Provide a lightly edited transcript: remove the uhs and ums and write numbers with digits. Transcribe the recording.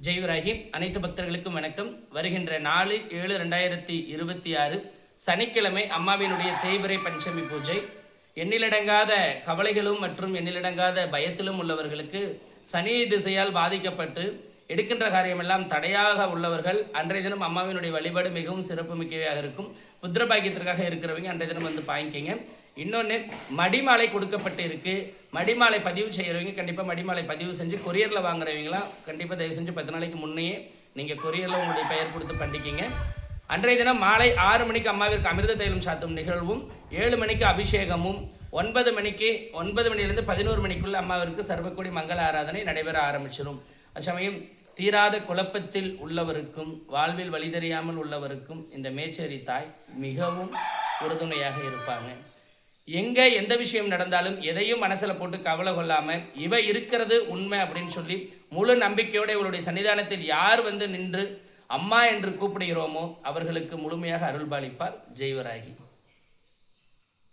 ஜெய்வராகி அனைத்து பக்தர்களுக்கும் வணக்கம். வருகின்ற 4/7/2026 சனிக்கிழமை அம்மாவினுடைய தேய்பிறை பஞ்சமி பூஜை. எண்ணிலடங்காத கவலைகளும் மற்றும் எண்ணிலடங்காத பயத்திலும் உள்ளவர்களுக்கு சனி திசையால் பாதிக்கப்பட்டு எடுக்கின்ற காரியமெல்லாம் தடையாக உள்ளவர்கள் அன்றைய தினம் அம்மாவினுடைய வழிபாடு மிகவும் சிறப்பு மிக்கவையாக இருக்கும். புத்திர பாக்கியத்திற்காக இருக்கிறவங்க அன்றைய தினம் வந்து பாய்க்கிங்க. இன்னொன்று, மடிமாலை கொடுக்கப்பட்டு இருக்குது. மடிமாலை பதிவு செய்கிறவங்க கண்டிப்பாக மடிமாலை பதிவு செஞ்சு கொரியரில் வாங்குறவங்களாம் கண்டிப்பாக தயவு செஞ்சு 10 நாளைக்கு முன்னையே நீங்கள் கொரியரில் உங்களுடைய பெயர் கொடுத்து பண்ணிக்கிங்க. அன்றைய தினம் மாலை 6 மணிக்கு அம்மாவிற்கு அமிர்த தைலம் சாத்தும் நிகழ்வும், 7 மணிக்கு அபிஷேகமும், 9 மணிலேருந்து 11 மணிக்குள்ள அம்மாவிற்கு சர்வக்கூடி மங்கள ஆராதனை நடைபெற ஆரம்பிச்சிடும். அச்சமயம் தீராத குழப்பத்தில் உள்ளவருக்கும் வாழ்வில் வழி தெரியாமல் உள்ளவருக்கும் இந்த மேச்சேரி தாய் மிகவும் உறுதுணையாக இருப்பாங்க. எங்கே எந்த விஷயம் நடந்தாலும் எதையும் மனசில் போட்டு கவலை கொள்ளாமல் இவ இருக்கிறது உண்மை அப்படின்னு சொல்லி முழு நம்பிக்கையோடு இவளுடைய சன்னிதானத்தில் யார் வந்து நின்று அம்மா என்று கூப்பிடுகிறோமோ அவர்களுக்கு முழுமையாக அருள்பாலிப்பார் ஜெய்வராகி.